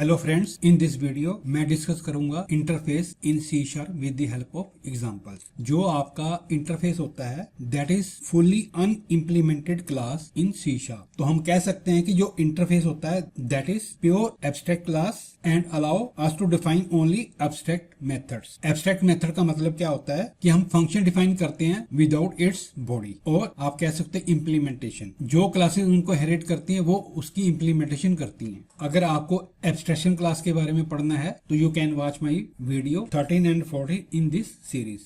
Hello friends, in this video मैं discuss करूंगा interface in C sharp with the help of examples. जो आपका interface होता है that is fully unimplemented class in C sharp. तो हम कह सकते हैं कि जो इंटरफेस होता है that is pure abstract class and allow us to define only abstract methods. Abstract method का मतलब क्या होता है कि हम फंक्शन डिफाइन करते हैं विदाउट इट्स बॉडी, और आप कह सकते हैं इम्प्लीमेंटेशन। जो क्लासेस उनको हेरिट करती हैं वो उसकी इम्प्लीमेंटेशन करती हैं। अगर आपको एब्स्ट्रैक्शन क्लास के बारे में पढ़ना है तो you can watch my video 13 and 14 in this series.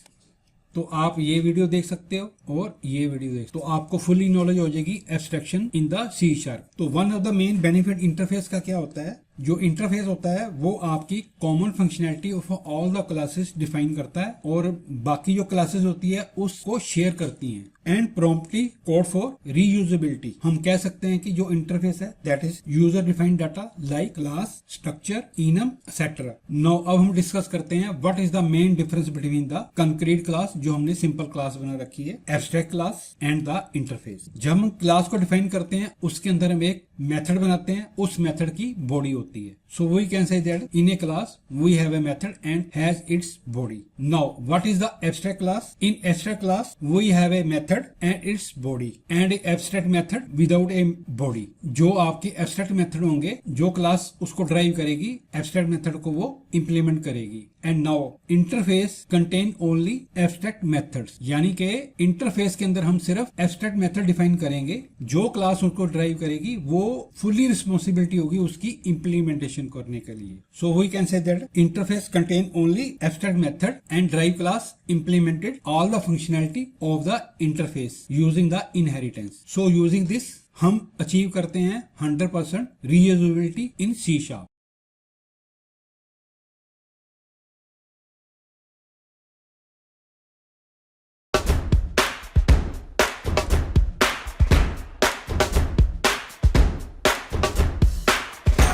तो आप ये वीडियो देख सकते हो और ये वीडियो देख, तो आपको फुली नॉलेज हो जाएगी abstraction in the C sharp. तो one of the main benefit interface का क्या होता है, जो इंटरफेस होता है वो आपकी common functionality of all the classes define करता है और बाकी जो क्लासेस होती है उसको शेयर करती हैं। And promptly code for reusability. हम कह सकते हैं कि जो इंटरफेस है that is user defined data like class, structure, enum etcetera. Now अब हम डिस्कस करते हैं what is the main difference between the concrete class, जो हमने सिंपल क्लास बना रखी है, abstract class and the interface. जब हम क्लास को डिफाइन करते हैं उसके अंदर हम एक मेथड बनाते हैं, उस मेथड की बॉडी होती है। So we can say that in a class we have a method and has its body. Now what is the abstract class? In abstract class we have a method and its body and a abstract method without a body. जो आपके abstract method होंगे, जो class उसको drive करेगी, abstract method को वो implement करेगी। And now interface contain only abstract methods, यानी कि इंटरफेस के अंदर हम सिर्फ abstract method डिफाइन करेंगे। जो क्लास उसको ड्राइव करेगी वो फुली रिस्पॉन्सिबिलिटी होगी उसकी इम्प्लीमेंटेशन करने के लिए। So we can say that interface contain only abstract method and drive class implemented all the functionality of the interface using the inheritance. So using this हम achieve करते हैं 100% रीयूजेबिलिटी इन C sharp.